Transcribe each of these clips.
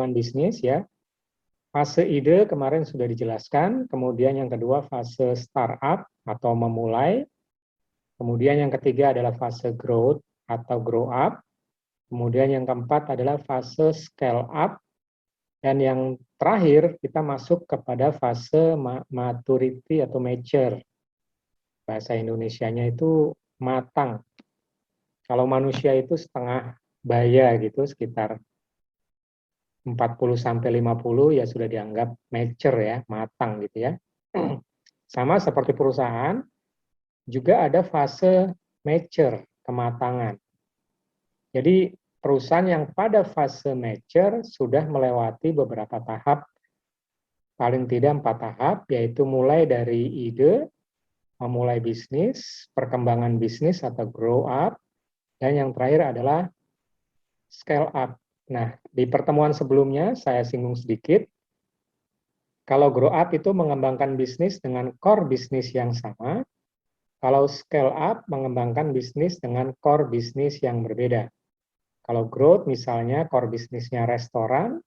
perkembangan bisnis ya. Fase ide kemarin sudah dijelaskan, kemudian yang kedua fase startup atau memulai, kemudian yang ketiga adalah fase growth atau grow up, kemudian yang keempat adalah fase scale up, dan yang terakhir kita masuk kepada fase maturity atau mature. Bahasa Indonesianya itu matang. Kalau manusia itu setengah baya gitu, sekitar 40-50 ya sudah dianggap mature ya, matang gitu ya. Sama seperti perusahaan, juga ada fase mature, kematangan. Jadi perusahaan yang pada fase mature sudah melewati beberapa tahap, paling tidak 4 tahap, yaitu mulai dari ide, memulai bisnis, perkembangan bisnis atau grow up, dan yang terakhir adalah scale up. Nah, di pertemuan sebelumnya saya singgung sedikit, kalau grow up itu mengembangkan bisnis dengan core bisnis yang sama, kalau scale up mengembangkan bisnis dengan core bisnis yang berbeda. Kalau growth misalnya core bisnisnya restoran,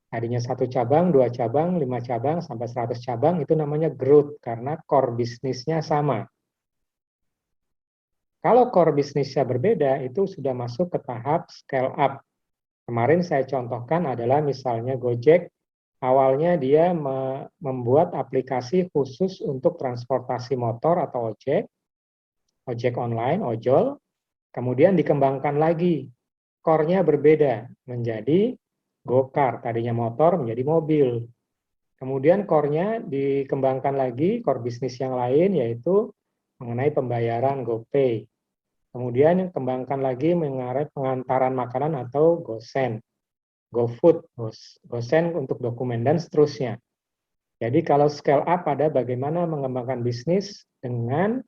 tadinya 1 cabang, 2 cabang, 5 cabang, sampai 100 cabang, itu namanya growth karena core bisnisnya sama. Kalau core bisnisnya berbeda, itu sudah masuk ke tahap scale up. Kemarin saya contohkan adalah misalnya Gojek, awalnya dia membuat aplikasi khusus untuk transportasi motor atau ojek online, ojol, kemudian dikembangkan lagi, core-nya berbeda, menjadi go-kart, tadinya motor menjadi mobil. Kemudian core-nya dikembangkan lagi, core bisnis yang lain, yaitu mengenai pembayaran GoPay. Kemudian kembangkan lagi mengenai pengantaran makanan atau GoSend, GoFood, GoSend untuk dokumen, dan seterusnya. Jadi kalau scale up ada bagaimana mengembangkan bisnis dengan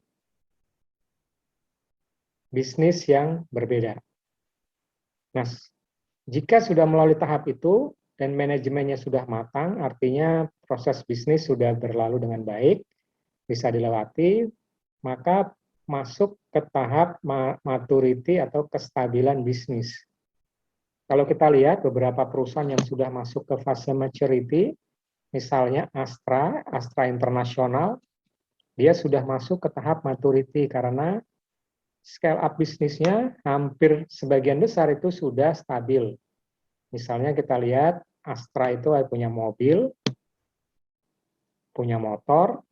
bisnis yang berbeda. Nah, jika sudah melalui tahap itu dan manajemennya sudah matang, artinya proses bisnis sudah berlalu dengan baik, bisa dilewati, maka masuk ke tahap maturity atau kestabilan bisnis. Kalau kita lihat beberapa perusahaan yang sudah masuk ke fase maturity, misalnya Astra Internasional, dia sudah masuk ke tahap maturity karena scale up bisnisnya hampir sebagian besar itu sudah stabil. Misalnya kita lihat Astra itu punya mobil, punya motor,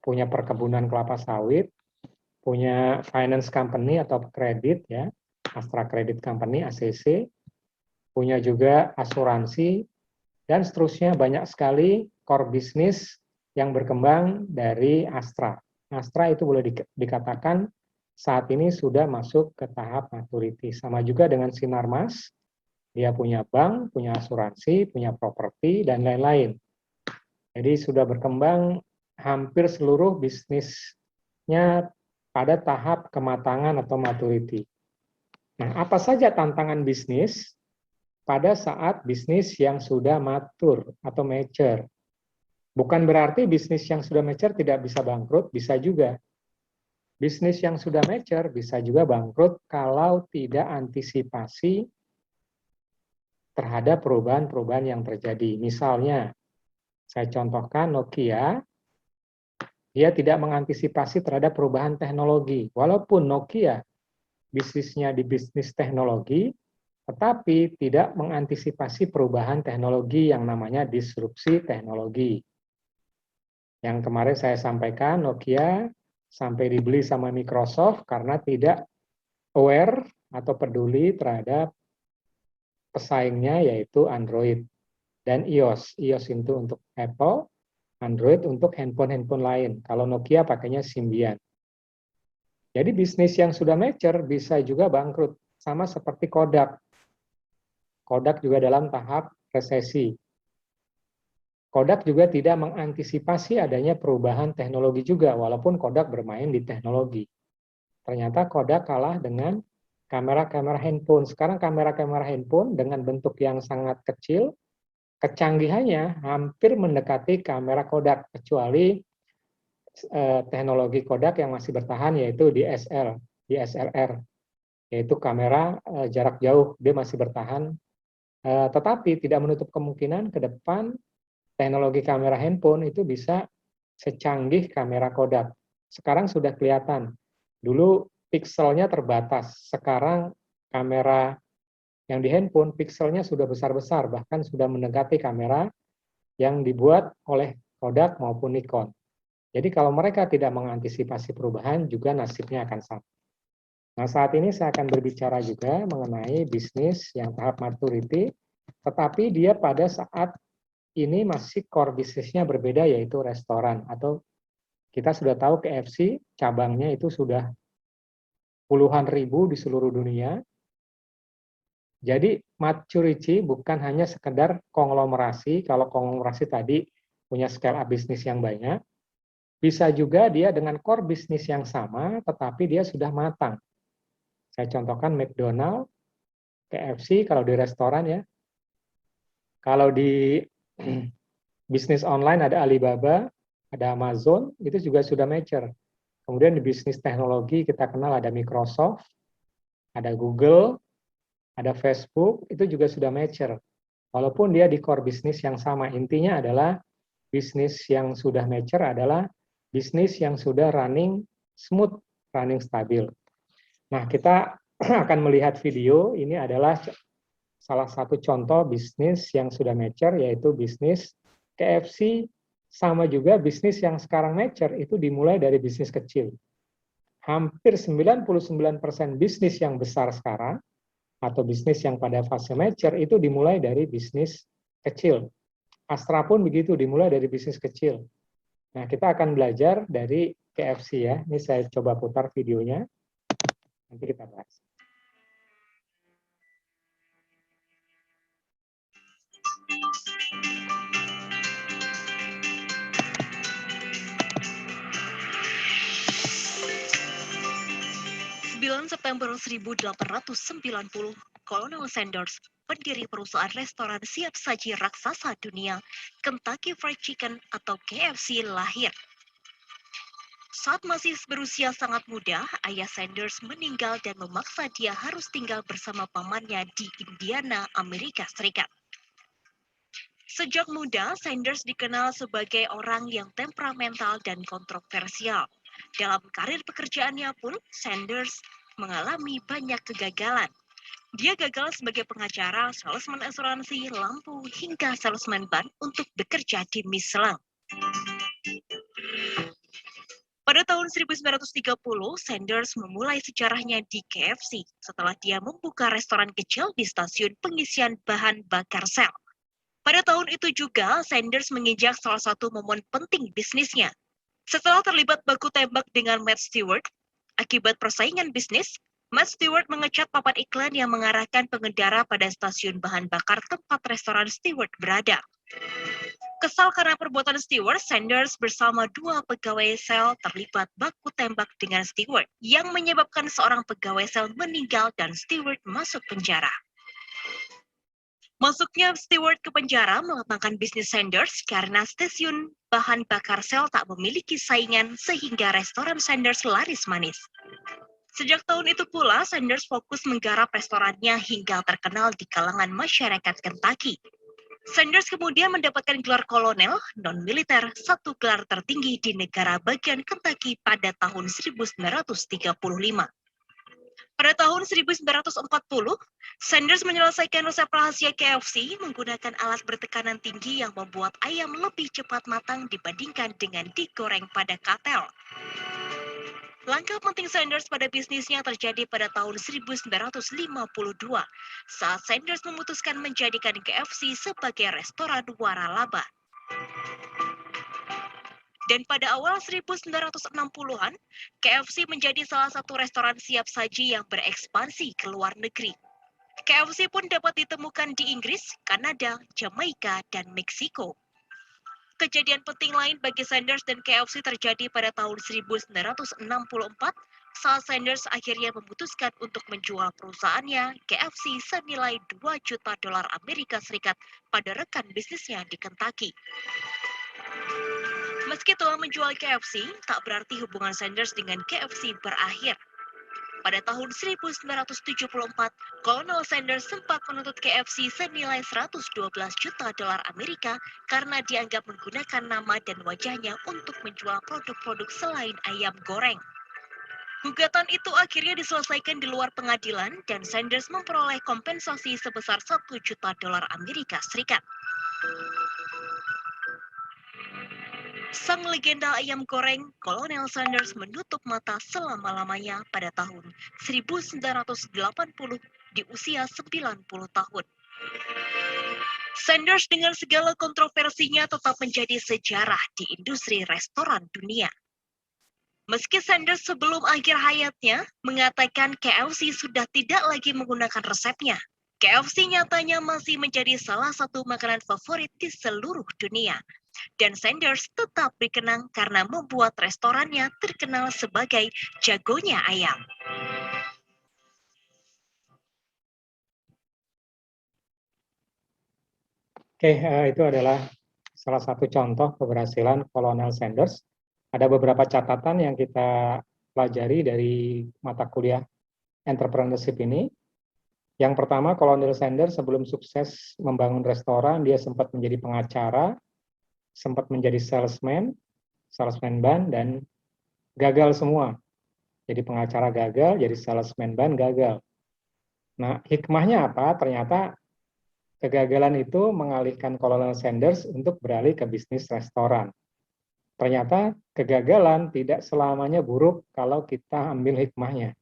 punya perkebunan kelapa sawit, punya finance company atau kredit ya, Astra Credit Company ACC, punya juga asuransi, dan seterusnya banyak sekali core bisnis yang berkembang dari Astra. Astra itu boleh dikatakan saat ini sudah masuk ke tahap maturity. Sama juga dengan Sinarmas, dia punya bank, punya asuransi, punya properti, dan lain-lain. Jadi sudah berkembang hampir seluruh bisnisnya pada tahap kematangan atau maturity. Nah, apa saja tantangan bisnis pada saat bisnis yang sudah matur atau mature? Bukan berarti bisnis yang sudah mature tidak bisa bangkrut, bisa juga. Bisnis yang sudah mature bisa juga bangkrut kalau tidak antisipasi terhadap perubahan-perubahan yang terjadi. Misalnya, saya contohkan Nokia, dia tidak mengantisipasi terhadap perubahan teknologi. Walaupun Nokia bisnisnya di bisnis teknologi, tetapi tidak mengantisipasi perubahan teknologi yang namanya disrupsi teknologi. Yang kemarin saya sampaikan, Nokia sampai dibeli sama Microsoft karena tidak aware atau peduli terhadap pesaingnya yaitu Android dan iOS. iOS itu untuk Apple, Android untuk handphone-handphone lain. Kalau Nokia pakainya Symbian. Jadi bisnis yang sudah mature bisa juga bangkrut. Sama seperti Kodak. Kodak juga dalam tahap resesi. Kodak juga tidak mengantisipasi adanya perubahan teknologi juga, walaupun Kodak bermain di teknologi. Ternyata Kodak kalah dengan kamera-kamera handphone. Sekarang kamera-kamera handphone dengan bentuk yang sangat kecil, kecanggihannya hampir mendekati kamera Kodak, kecuali teknologi Kodak yang masih bertahan yaitu DSLR, yaitu kamera jarak jauh, dia masih bertahan Tetapi tidak menutup kemungkinan ke depan teknologi kamera handphone itu bisa secanggih kamera Kodak. Sekarang sudah kelihatan. Dulu pikselnya terbatas. Sekarang kamera yang di handphone pikselnya sudah besar-besar, bahkan sudah mendekati kamera yang dibuat oleh Kodak maupun Nikon. Jadi kalau mereka tidak mengantisipasi perubahan, juga nasibnya akan sama. Nah, saat ini saya akan berbicara juga mengenai bisnis yang tahap maturity, tetapi dia pada saat ini masih core bisnisnya berbeda, yaitu restoran. Atau kita sudah tahu KFC cabangnya itu sudah puluhan ribu di seluruh dunia. Jadi maturity bukan hanya sekedar konglomerasi, kalau konglomerasi tadi punya scale up bisnis yang banyak, bisa juga dia dengan core bisnis yang sama, tetapi dia sudah matang. Saya contohkan McDonald, KFC, kalau di restoran ya. Kalau di bisnis online ada Alibaba, ada Amazon, itu juga sudah mature. Kemudian di bisnis teknologi kita kenal ada Microsoft, ada Google, ada Facebook, itu juga sudah mature. Walaupun dia di core bisnis yang sama, intinya adalah bisnis yang sudah mature adalah bisnis yang sudah running smooth, running stabil. Nah, kita akan melihat video, ini adalah salah satu contoh bisnis yang sudah mature, yaitu bisnis KFC, sama juga bisnis yang sekarang mature, itu dimulai dari bisnis kecil. Hampir 99% bisnis yang besar sekarang, atau bisnis yang pada fase mature, itu dimulai dari bisnis kecil. Astra pun begitu, dimulai dari bisnis kecil. Nah, kita akan belajar dari KFC ya. Ini saya coba putar videonya. Nanti kita bahas. September 1890, Colonel Sanders, pendiri perusahaan restoran siap saji raksasa dunia, Kentucky Fried Chicken atau KFC lahir. Saat masih berusia sangat muda, ayah Sanders meninggal dan memaksa dia harus tinggal bersama pamannya di Indiana, Amerika Serikat. Sejak muda, Sanders dikenal sebagai orang yang temperamental dan kontroversial. Dalam karir pekerjaannya pun, Sanders mengalami banyak kegagalan. Dia gagal sebagai pengacara, salesman asuransi, lampu, hingga salesman ban untuk bekerja di Michelin. Pada tahun 1930, Sanders memulai sejarahnya di KFC setelah dia membuka restoran kecil di stasiun pengisian bahan bakar sel. Pada tahun itu juga, Sanders menginjak salah satu momen penting bisnisnya. Setelah terlibat baku tembak dengan Matt Stewart, akibat persaingan bisnis, Matt Stewart mengecat papan iklan yang mengarahkan pengendara pada stasiun bahan bakar tempat restoran Stewart berada. Kesal karena perbuatan Stewart, Sanders bersama dua pegawai sel terlibat baku tembak dengan Stewart, yang menyebabkan seorang pegawai sel meninggal dan Stewart masuk penjara. Masuknya Stewart ke penjara melemahkan bisnis Sanders karena stasiun bahan bakar sel tak memiliki saingan sehingga restoran Sanders laris manis. Sejak tahun itu pula, Sanders fokus menggarap restorannya hingga terkenal di kalangan masyarakat Kentucky. Sanders kemudian mendapatkan gelar kolonel non-militer, satu gelar tertinggi di negara bagian Kentucky pada tahun 1935. Pada tahun 1940, Sanders menyelesaikan resep rahasia KFC menggunakan alat bertekanan tinggi yang membuat ayam lebih cepat matang dibandingkan dengan digoreng pada katel. Langkah penting Sanders pada bisnisnya terjadi pada tahun 1952, saat Sanders memutuskan menjadikan KFC sebagai restoran waralaba. Dan pada awal 1960-an, KFC menjadi salah satu restoran siap saji yang berekspansi ke luar negeri. KFC pun dapat ditemukan di Inggris, Kanada, Jamaika, dan Meksiko. Kejadian penting lain bagi Sanders dan KFC terjadi pada tahun 1964 saat Sanders akhirnya memutuskan untuk menjual perusahaannya KFC senilai $2 juta Amerika Serikat pada rekan bisnisnya di Kentucky. Meski telah menjual KFC, tak berarti hubungan Sanders dengan KFC berakhir. Pada tahun 1974, Colonel Sanders sempat menuntut KFC senilai 112 juta dolar Amerika karena dianggap menggunakan nama dan wajahnya untuk menjual produk-produk selain ayam goreng. Gugatan itu akhirnya diselesaikan di luar pengadilan dan Sanders memperoleh kompensasi sebesar 1 juta dolar Amerika Serikat. Sang legenda ayam goreng, Colonel Sanders menutup mata selama-lamanya pada tahun 1980 di usia 90 tahun. Sanders dengan segala kontroversinya tetap menjadi sejarah di industri restoran dunia. Meski Sanders sebelum akhir hayatnya mengatakan KFC sudah tidak lagi menggunakan resepnya, KFC nyatanya masih menjadi salah satu makanan favorit di seluruh dunia. Dan Sanders tetap dikenang karena membuat restorannya terkenal sebagai jagonya ayam. Oke, itu adalah salah satu contoh keberhasilan Colonel Sanders. Ada beberapa catatan yang kita pelajari dari mata kuliah entrepreneurship ini. Yang pertama, Colonel Sanders sebelum sukses membangun restoran, dia sempat menjadi pengacara, sempat menjadi salesman ban, dan gagal semua. Jadi pengacara gagal, jadi salesman ban gagal. Nah, hikmahnya apa? Ternyata kegagalan itu mengalihkan Colonel Sanders untuk beralih ke bisnis restoran. Ternyata kegagalan tidak selamanya buruk kalau kita ambil hikmahnya.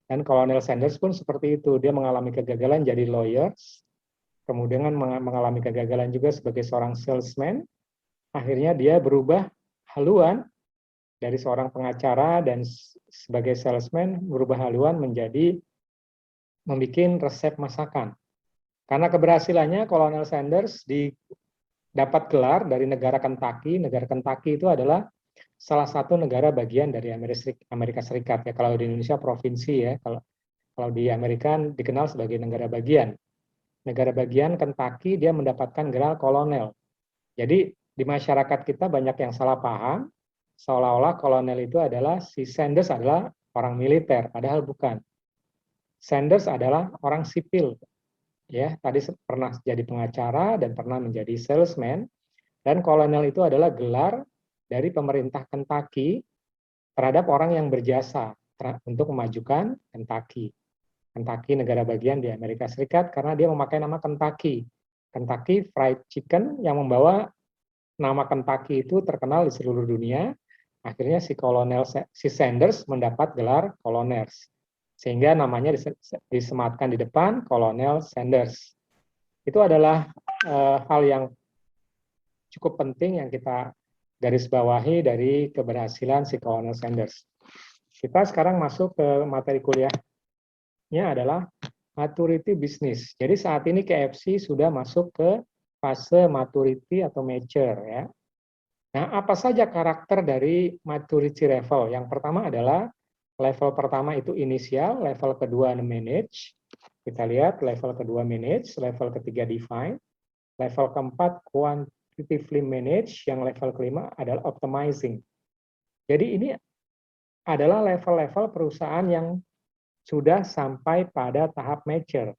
Dan Colonel Sanders pun seperti itu. Dia mengalami kegagalan jadi lawyer, kemudian mengalami kegagalan juga sebagai seorang salesman. Akhirnya dia berubah haluan dari seorang pengacara dan sebagai salesman berubah haluan menjadi membuat resep masakan. Karena keberhasilannya, Colonel Sanders dapat gelar dari negara Kentucky. Negara Kentucky itu adalah salah satu negara bagian dari Amerika Serikat. Ya, kalau di Indonesia provinsi ya, kalau di Amerika dikenal sebagai negara bagian. Negara bagian Kentucky dia mendapatkan gelar kolonel. Jadi di masyarakat kita banyak yang salah paham, seolah-olah kolonel itu adalah si Sanders adalah orang militer, padahal bukan. Sanders adalah orang sipil. Ya, tadi pernah jadi pengacara dan pernah menjadi salesman, dan kolonel itu adalah gelar dari pemerintah Kentucky terhadap orang yang berjasa untuk memajukan Kentucky. Kentucky negara bagian di Amerika Serikat karena dia memakai nama Kentucky. Kentucky Fried Chicken yang membawa nama Kentucky itu terkenal di seluruh dunia. Akhirnya si Sanders mendapat gelar kolonel. Sehingga namanya disematkan di depan Colonel Sanders. Itu adalah hal yang cukup penting yang kita garis bawahi dari keberhasilan si Colonel Sanders. Kita sekarang masuk ke materi kuliahnya adalah maturity business. Jadi saat ini KFC sudah masuk ke fase maturity atau mature ya. Nah, apa saja karakter dari maturity level? Yang pertama adalah level pertama itu inisial, level kedua manage. Kita lihat level kedua manage, level ketiga define, level keempat quantitatively manage, yang level kelima adalah optimizing. Jadi ini adalah level-level perusahaan yang sudah sampai pada tahap mature.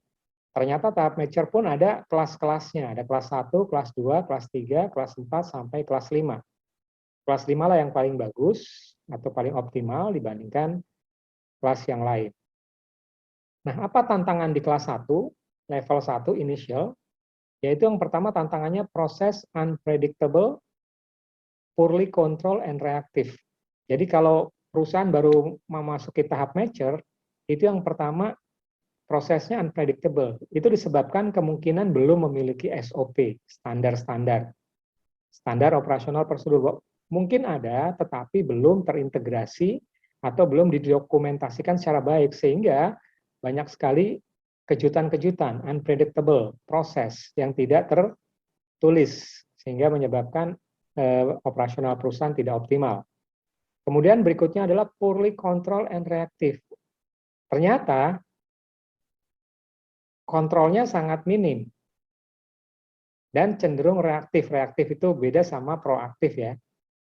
Ternyata tahap mature pun ada kelas-kelasnya, ada kelas 1, kelas 2, kelas 3, kelas 4, sampai kelas 5. Kelas 5 lah yang paling bagus atau paling optimal dibandingkan kelas yang lain. Nah, apa tantangan di kelas 1, level 1 initial? Yaitu yang pertama tantangannya proses unpredictable, poorly control, and reactive. Jadi kalau perusahaan baru memasuki tahap mature, itu yang pertama prosesnya unpredictable. Itu disebabkan kemungkinan belum memiliki SOP, standar operasional prosedur. Mungkin ada, tetapi belum terintegrasi atau belum didokumentasikan secara baik, sehingga banyak sekali kejutan-kejutan, unpredictable proses yang tidak tertulis, sehingga menyebabkan operasional perusahaan tidak optimal. Kemudian berikutnya adalah poorly control and reactive. Ternyata kontrolnya sangat minim dan cenderung reaktif. Reaktif itu beda sama proaktif ya.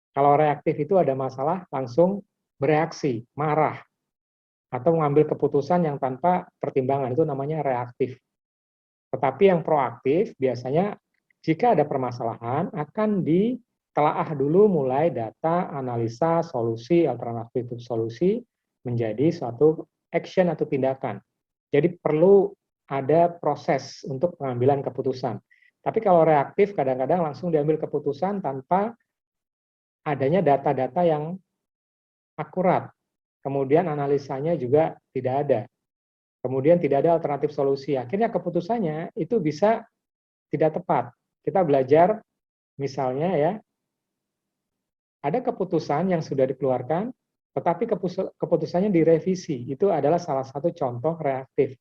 Kalau reaktif itu ada masalah langsung bereaksi, marah. atau mengambil keputusan yang tanpa pertimbangan, itu namanya reaktif. Tetapi yang proaktif biasanya jika ada permasalahan akan ditelaah dulu mulai data, analisa, solusi, alternatif solusi menjadi suatu action atau tindakan. Jadi perlu ada proses untuk pengambilan keputusan. Tapi kalau reaktif kadang-kadang langsung diambil keputusan tanpa adanya data-data yang akurat. Kemudian analisanya juga tidak ada. Kemudian tidak ada alternatif solusi. Akhirnya keputusannya itu bisa tidak tepat. Kita belajar misalnya ya, ada keputusan yang sudah dikeluarkan, tetapi keputusannya direvisi. Itu adalah salah satu contoh reaktif.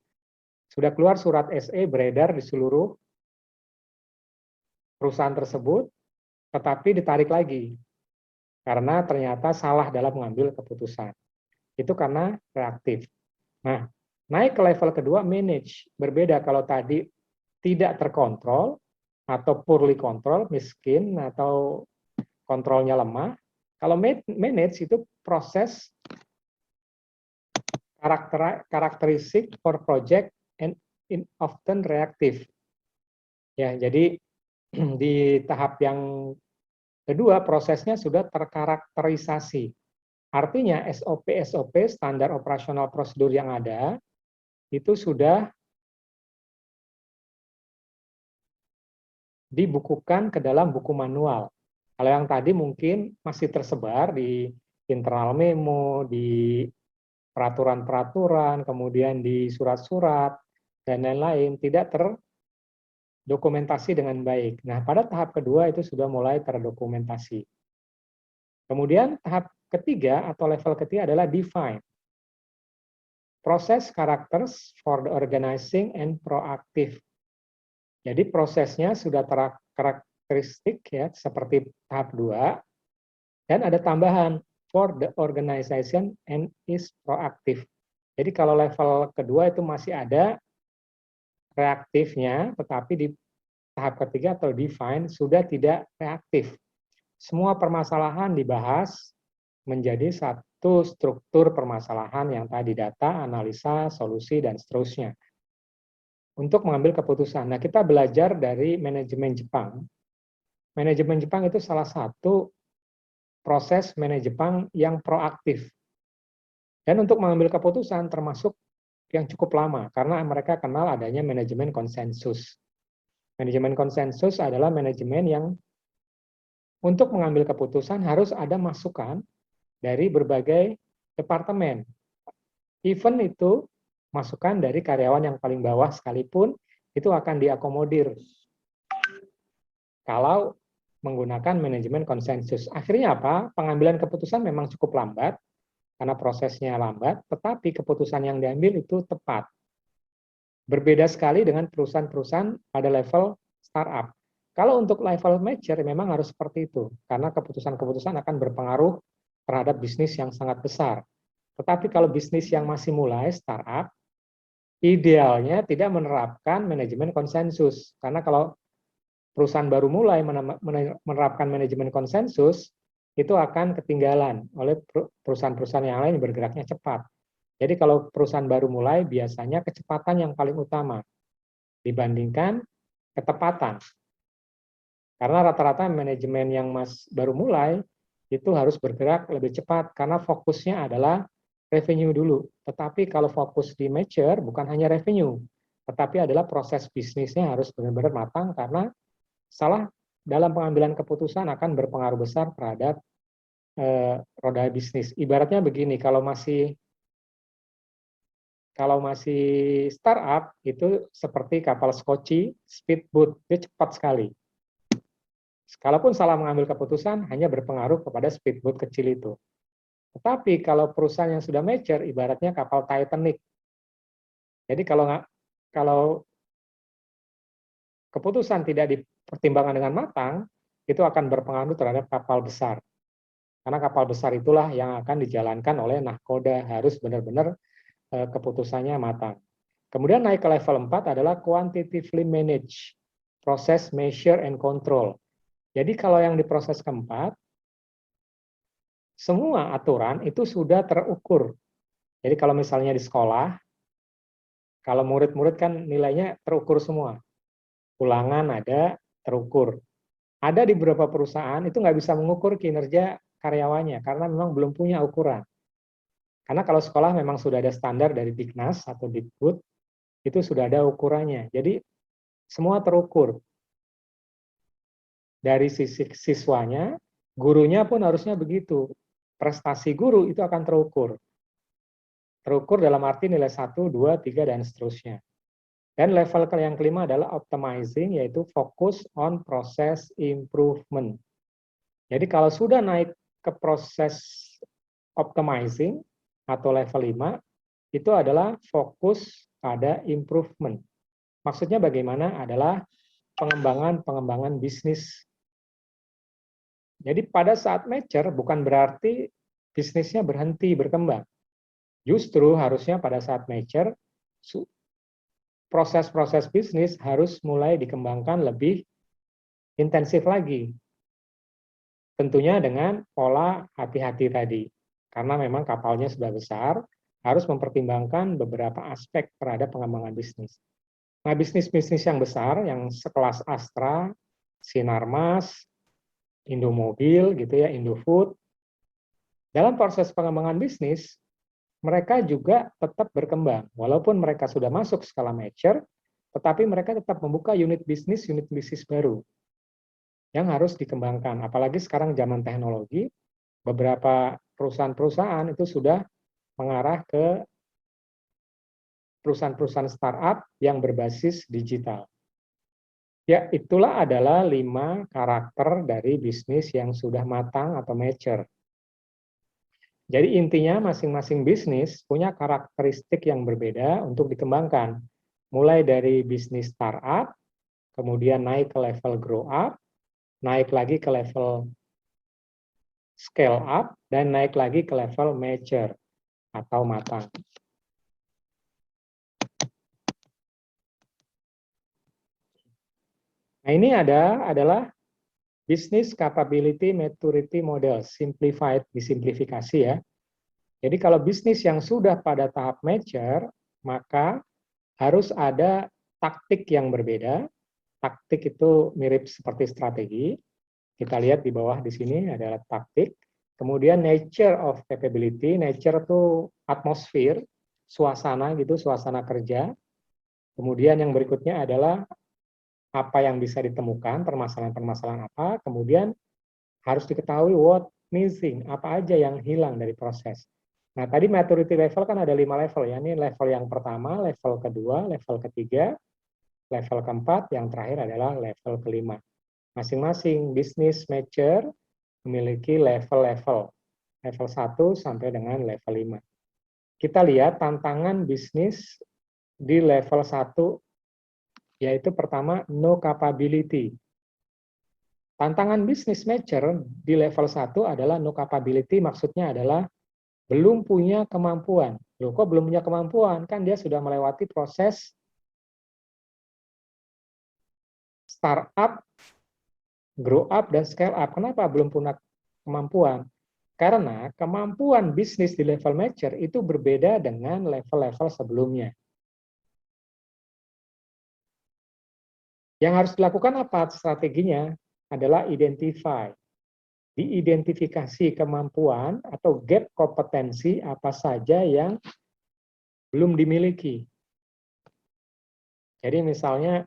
Sudah keluar surat SE beredar di seluruh perusahaan tersebut, tetapi ditarik lagi. Karena ternyata salah dalam mengambil keputusan. Itu karena reaktif. Nah, naik ke level kedua, manage. Berbeda kalau tadi tidak terkontrol, atau poorly control, miskin, atau kontrolnya lemah. Kalau manage itu proses karakteristik for project and often reactive. Ya, jadi di tahap yang kedua prosesnya sudah terkarakterisasi. Artinya SOP standar operasional prosedur yang ada itu sudah dibukukan ke dalam buku manual. Kalau yang tadi mungkin masih tersebar di internal memo, di peraturan-peraturan, kemudian di surat-surat, dan lain-lain, tidak terdokumentasi dengan baik. Nah, pada tahap kedua itu sudah mulai terdokumentasi. Kemudian tahap ketiga atau level ketiga adalah define. Proses characters for the organizing and proactive. Jadi prosesnya sudah karakteristik ya seperti tahap 2 dan ada tambahan for the organization and is proactive. Jadi kalau level kedua itu masih ada reaktifnya, tetapi di tahap ketiga atau define sudah tidak reaktif. Semua permasalahan dibahas menjadi satu struktur permasalahan yang tadi data, analisa, solusi, dan seterusnya. Untuk mengambil keputusan. Nah, kita belajar dari manajemen Jepang. Manajemen Jepang itu salah satu proses manajemen yang proaktif. Dan untuk mengambil keputusan termasuk yang cukup lama, karena mereka kenal adanya manajemen konsensus. Manajemen konsensus adalah manajemen yang untuk mengambil keputusan harus ada masukan dari berbagai departemen. Even itu masukan dari karyawan yang paling bawah sekalipun itu akan diakomodir kalau menggunakan manajemen konsensus. Akhirnya apa? Pengambilan keputusan memang cukup lambat karena prosesnya lambat, tetapi keputusan yang diambil itu tepat. Berbeda sekali dengan perusahaan-perusahaan pada level startup. Kalau untuk level mature memang harus seperti itu, karena keputusan-keputusan akan berpengaruh terhadap bisnis yang sangat besar. Tetapi kalau bisnis yang masih mulai startup, idealnya tidak menerapkan manajemen konsensus. Karena kalau perusahaan baru mulai menerapkan manajemen konsensus, itu akan ketinggalan oleh perusahaan-perusahaan yang lain yang bergeraknya cepat. Jadi kalau perusahaan baru mulai, biasanya kecepatan yang paling utama dibandingkan ketepatan. Karena rata-rata manajemen yang baru mulai, itu harus bergerak lebih cepat, karena fokusnya adalah revenue dulu. Tetapi kalau fokus di mature, bukan hanya revenue, tetapi adalah proses bisnisnya harus benar-benar matang, karena salah dalam pengambilan keputusan akan berpengaruh besar terhadap roda bisnis. Ibaratnya begini, kalau masih startup, itu seperti kapal skoci, speedboat, dia cepat sekali. Kalaupun salah mengambil keputusan, hanya berpengaruh kepada speedboat kecil itu. Tetapi kalau perusahaan yang sudah mature, ibaratnya kapal Titanic. Jadi kalau keputusan tidak dipertimbangkan dengan matang, itu akan berpengaruh terhadap kapal besar. Karena kapal besar itulah yang akan dijalankan oleh nahkoda, harus benar-benar keputusannya matang. Kemudian naik ke level 4 adalah quantitatively manage, proses measure and control. Jadi kalau yang di proses keempat, semua aturan itu sudah terukur. Jadi kalau misalnya di sekolah, kalau murid-murid kan nilainya terukur semua. Ulangan ada, terukur. Ada di beberapa perusahaan itu nggak bisa mengukur kinerja karyawannya karena memang belum punya ukuran. Karena kalau sekolah memang sudah ada standar dari Diknas atau Dikbud, itu sudah ada ukurannya. Jadi semua terukur. Dari sisi siswanya, gurunya pun harusnya begitu. Prestasi guru itu akan terukur. Terukur dalam arti nilai 1, 2, 3, dan seterusnya. Dan level yang kelima adalah optimizing, yaitu fokus on process improvement. Jadi kalau sudah naik ke proses optimizing atau level 5, itu adalah fokus pada improvement. Maksudnya bagaimana? Adalah pengembangan bisnis. Jadi pada saat mature bukan berarti bisnisnya berhenti berkembang. Justru harusnya pada saat mature, proses-proses bisnis harus mulai dikembangkan lebih intensif lagi. Tentunya dengan pola hati-hati tadi. Karena memang kapalnya sudah besar, harus mempertimbangkan beberapa aspek terhadap pengembangan bisnis. Nah, bisnis-bisnis yang besar, yang sekelas Astra, Sinarmas, Indomobil, gitu ya, Indofood, dalam proses pengembangan bisnis, mereka juga tetap berkembang. Walaupun mereka sudah masuk skala mature, tetapi mereka tetap membuka unit bisnis baru yang harus dikembangkan. Apalagi sekarang zaman teknologi, beberapa perusahaan-perusahaan itu sudah mengarah ke perusahaan-perusahaan startup yang berbasis digital. Ya, itulah adalah 5 karakter dari bisnis yang sudah matang atau mature. Jadi intinya masing-masing bisnis punya karakteristik yang berbeda untuk dikembangkan. Mulai dari bisnis startup, kemudian naik ke level grow up, naik lagi ke level scale up, dan naik lagi ke level mature atau matang. Nah, ini adalah Business Capability Maturity Model, simplified, disimplifikasi ya. Jadi kalau bisnis yang sudah pada tahap mature, maka harus ada taktik yang berbeda. Taktik itu mirip seperti strategi. Kita lihat di bawah di sini adalah taktik. Kemudian nature of capability, nature itu atmosfer, suasana gitu, suasana kerja. Kemudian yang berikutnya adalah apa yang bisa ditemukan, permasalahan-permasalahan apa, kemudian harus diketahui what missing, apa aja yang hilang dari proses. Nah, tadi maturity level kan ada 5 level ya, ini level yang pertama, level kedua, level ketiga, level keempat, yang terakhir adalah level kelima. Masing-masing bisnis mature memiliki level-level, level 1 sampai dengan level 5. Kita lihat tantangan bisnis di level 1, yaitu pertama, no capability. Tantangan bisnis mature di level 1 adalah no capability, maksudnya adalah belum punya kemampuan. Loh, kok belum punya kemampuan? Kan dia sudah melewati proses startup, grow up, dan scale up. Kenapa belum punya kemampuan? Karena kemampuan bisnis di level mature itu berbeda dengan level-level sebelumnya. Yang harus dilakukan apa strateginya? Adalah identify. Diidentifikasi kemampuan atau gap kompetensi apa saja yang belum dimiliki. Jadi misalnya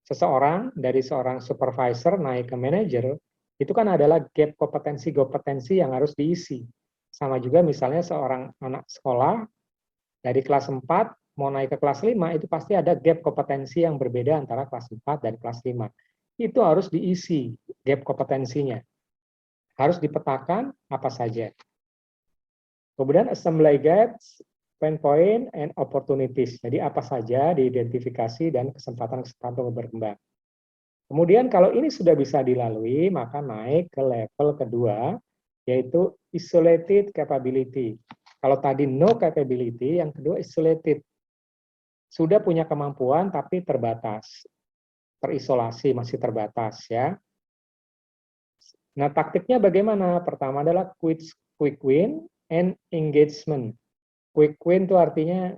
seseorang dari seorang supervisor naik ke manajer, itu kan adalah gap kompetensi yang harus diisi. Sama juga misalnya seorang anak sekolah dari kelas 4 mau naik ke kelas 5, itu pasti ada gap kompetensi yang berbeda antara kelas 4 dan kelas 5. Itu harus diisi gap kompetensinya. Harus dipetakan apa saja. Kemudian assembly gaps, pain point, and opportunities. Jadi apa saja diidentifikasi dan kesempatan-kesempatan untuk berkembang. Kemudian kalau ini sudah bisa dilalui, maka naik ke level kedua, yaitu isolated capability. Kalau tadi no capability, yang kedua isolated. Sudah punya kemampuan tapi terbatas. Terisolasi, masih terbatas ya. Nah, taktiknya bagaimana? Pertama adalah quick win and engagement. Quick win itu artinya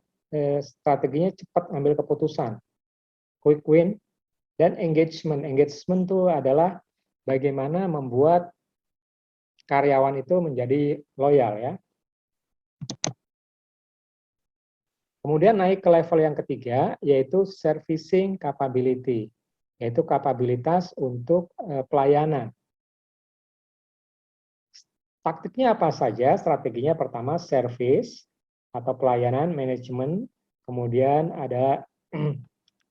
strateginya cepat ambil keputusan. Quick win. Dan engagement. Engagement itu adalah bagaimana membuat karyawan itu menjadi loyal ya. Kemudian naik ke level yang ketiga, yaitu servicing capability, yaitu kapabilitas untuk pelayanan. Taktiknya apa saja? Strateginya pertama service atau pelayanan manajemen, kemudian ada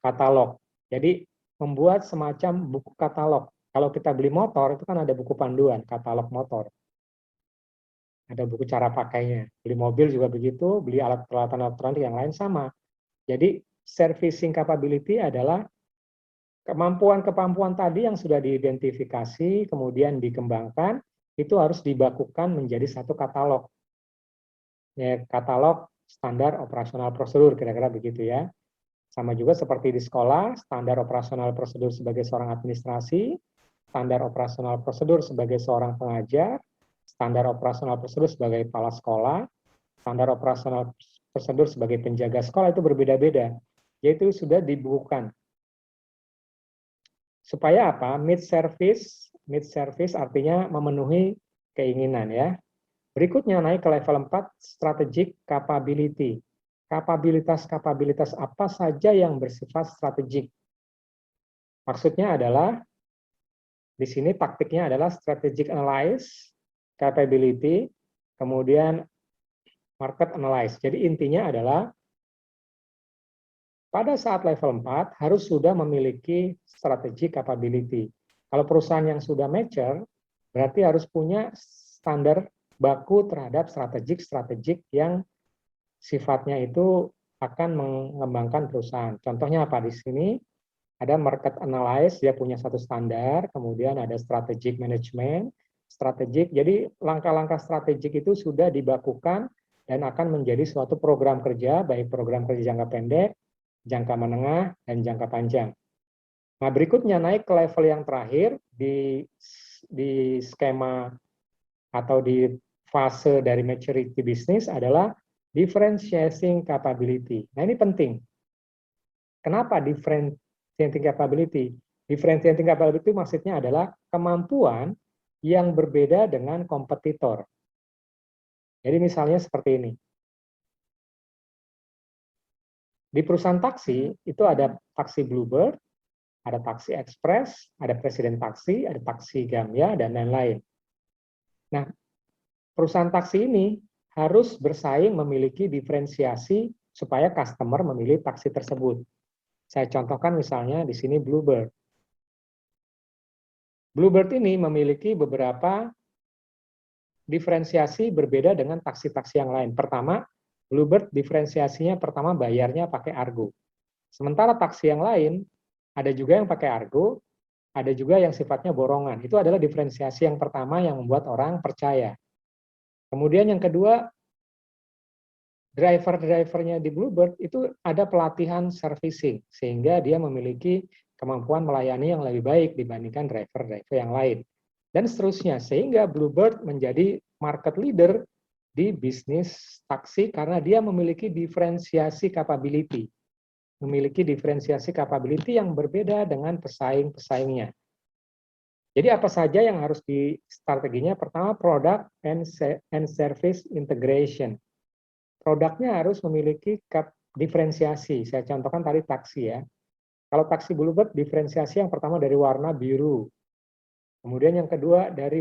katalog. Jadi membuat semacam buku katalog. Kalau kita beli motor itu kan ada buku panduan, katalog motor. Ada buku cara pakainya. Beli mobil juga begitu, beli alat peralatan elektronik yang lain sama. Jadi servicing capability adalah kemampuan-kemampuan tadi yang sudah diidentifikasi, kemudian dikembangkan, itu harus dibakukan menjadi satu katalog. Ya, katalog standar operasional prosedur, kira-kira begitu ya. Sama juga seperti di sekolah, standar operasional prosedur sebagai seorang administrasi, standar operasional prosedur sebagai seorang pengajar, standar operasional prosedur sebagai kepala sekolah, standar operasional prosedur sebagai penjaga sekolah itu berbeda-beda. Yaitu sudah dibukukan. Supaya apa? Mid service artinya memenuhi keinginan ya. Berikutnya naik ke level 4, strategic capability. Kapabilitas apa saja yang bersifat strategik. Maksudnya adalah, di sini taktiknya adalah strategic analysis, capability, kemudian market analysis. Jadi intinya adalah, pada saat level 4 harus sudah memiliki strategic capability. Kalau perusahaan yang sudah mature, berarti harus punya standar baku terhadap strategik yang sifatnya itu akan mengembangkan perusahaan. Contohnya apa di sini? Ada market analysis, dia punya satu standar, kemudian ada strategic management, strategik. Jadi langkah-langkah strategik itu sudah dibakukan dan akan menjadi suatu program kerja, baik program kerja jangka pendek, jangka menengah, dan jangka panjang. Nah, berikutnya naik ke level yang terakhir di skema atau di fase dari maturity business adalah differentiating capability. Nah, ini penting. Kenapa differentiating capability? Differentiating capability maksudnya adalah kemampuan yang berbeda dengan kompetitor. Jadi misalnya seperti ini. Di perusahaan taksi, itu ada taksi Bluebird, ada taksi Express, ada Presiden Taksi, ada taksi Gamya, dan lain-lain. Nah, perusahaan taksi ini harus bersaing memiliki diferensiasi supaya customer memilih taksi tersebut. Saya contohkan misalnya di sini Bluebird. Bluebird ini memiliki beberapa diferensiasi berbeda dengan taksi-taksi yang lain. Pertama, Bluebird diferensiasinya pertama bayarnya pakai Argo. Sementara taksi yang lain, ada juga yang pakai Argo, ada juga yang sifatnya borongan. Itu adalah diferensiasi yang pertama yang membuat orang percaya. Kemudian yang kedua, driver-drivernya di Bluebird itu ada pelatihan servicing, sehingga dia memiliki kemampuan melayani yang lebih baik dibandingkan driver-driver yang lain. Dan seterusnya, sehingga Bluebird menjadi market leader di bisnis taksi karena dia memiliki diferensiasi capability. Memiliki diferensiasi capability yang berbeda dengan pesaing-pesaingnya. Jadi apa saja yang harus di strateginya? Pertama, product and service integration. Produknya harus memiliki diferensiasi. Saya contohkan tadi taksi ya. Kalau taksi Bluebird, diferensiasi yang pertama dari warna biru. Kemudian yang kedua dari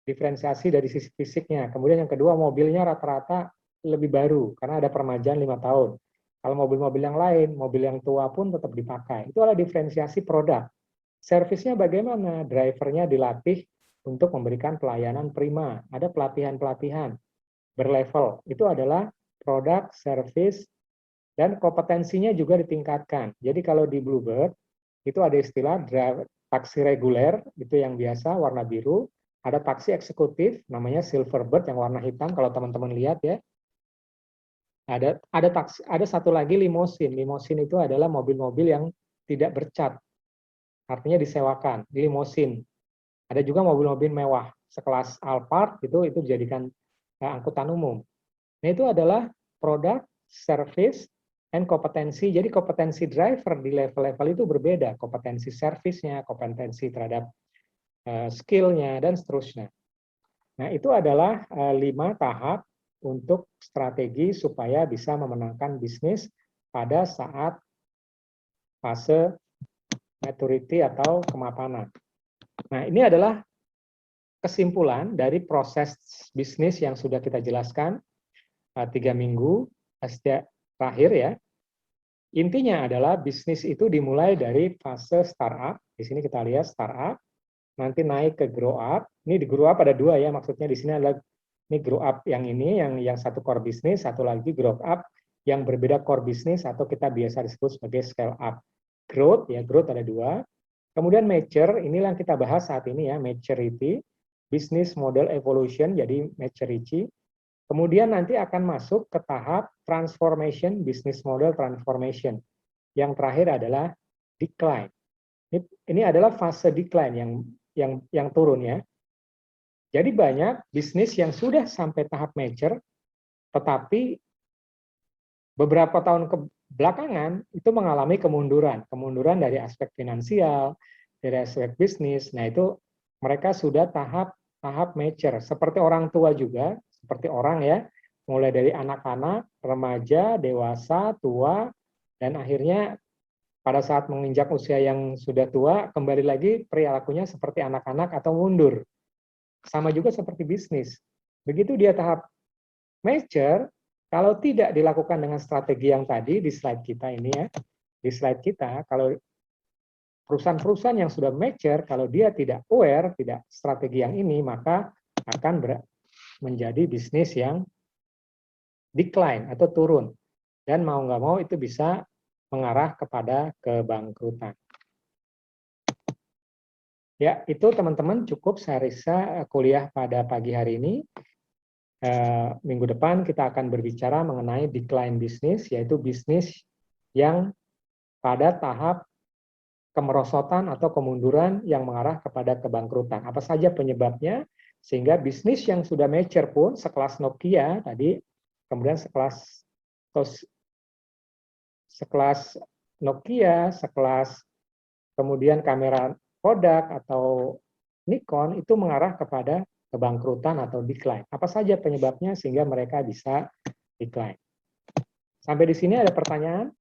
diferensiasi dari sisi fisiknya. Kemudian yang kedua, mobilnya rata-rata lebih baru karena ada permajaan 5 tahun. Kalau mobil-mobil yang lain, mobil yang tua pun tetap dipakai. Itu adalah diferensiasi produk. Servisnya bagaimana? Drivernya dilatih untuk memberikan pelayanan prima. Ada pelatihan-pelatihan berlevel. Itu adalah produk, service, dan kompetensinya juga ditingkatkan. Jadi kalau di Bluebird, itu ada istilah taksi reguler, itu yang biasa, warna biru. Ada taksi eksekutif, namanya Silverbird, yang warna hitam, kalau teman-teman lihat ya. Ada satu lagi limosin. Limosin itu adalah mobil-mobil yang tidak bercat. Artinya disewakan, limosin. Ada juga mobil-mobil mewah, sekelas Alphard, itu dijadikan angkutan umum. Nah, itu adalah produk, service, and kompetensi. Jadi kompetensi driver di level-level itu berbeda. Kompetensi servisnya, kompetensi terhadap skill-nya, dan seterusnya. Nah, itu adalah 5 tahap untuk strategi supaya bisa memenangkan bisnis pada saat fase maturity atau kemapanan. Nah, ini adalah kesimpulan dari proses bisnis yang sudah kita jelaskan 3 minggu terakhir ya. Intinya adalah bisnis itu dimulai dari fase startup. Di sini kita lihat startup, nanti naik ke grow up. Ini di grow up ada 2 ya, maksudnya di sini adalah ini grow up yang ini, yang satu core bisnis, satu lagi grow up yang berbeda core bisnis atau kita biasa disebut sebagai scale up. Growth ya, growth ada 2. Kemudian mature, inilah yang kita bahas saat ini ya, maturity, business model evolution, jadi maturity. Kemudian nanti akan masuk ke tahap transformation, business model transformation. Yang terakhir adalah decline. Ini adalah fase decline yang turun ya. Jadi banyak bisnis yang sudah sampai tahap mature, tetapi beberapa tahun belakangan itu mengalami kemunduran dari aspek finansial, dari aspek bisnis. Nah, itu mereka sudah tahap mature. Seperti orang tua juga, seperti orang ya, mulai dari anak-anak, remaja, dewasa, tua, dan akhirnya pada saat menginjak usia yang sudah tua, kembali lagi perilakunya seperti anak-anak atau mundur. Sama juga seperti bisnis. Begitu dia tahap mature, kalau tidak dilakukan dengan strategi yang tadi di slide kita ini ya, di slide kita, kalau perusahaan-perusahaan yang sudah mature, kalau dia tidak aware, tidak strategi yang ini, maka akan menjadi bisnis yang decline atau turun. Dan mau nggak mau itu bisa mengarah kepada kebangkrutan. Ya, itu teman-teman cukup saya rasa kuliah pada pagi hari ini. Minggu depan kita akan berbicara mengenai decline bisnis, yaitu bisnis yang pada tahap kemerosotan atau kemunduran yang mengarah kepada kebangkrutan. Apa saja penyebabnya? Sehingga bisnis yang sudah mature pun, sekelas Nokia tadi, kemudian sekelas Nokia, sekelas kemudian kamera Kodak atau Nikon, itu mengarah kepada kebangkrutan atau decline. Apa saja penyebabnya sehingga mereka bisa decline? Sampai di sini ada pertanyaan?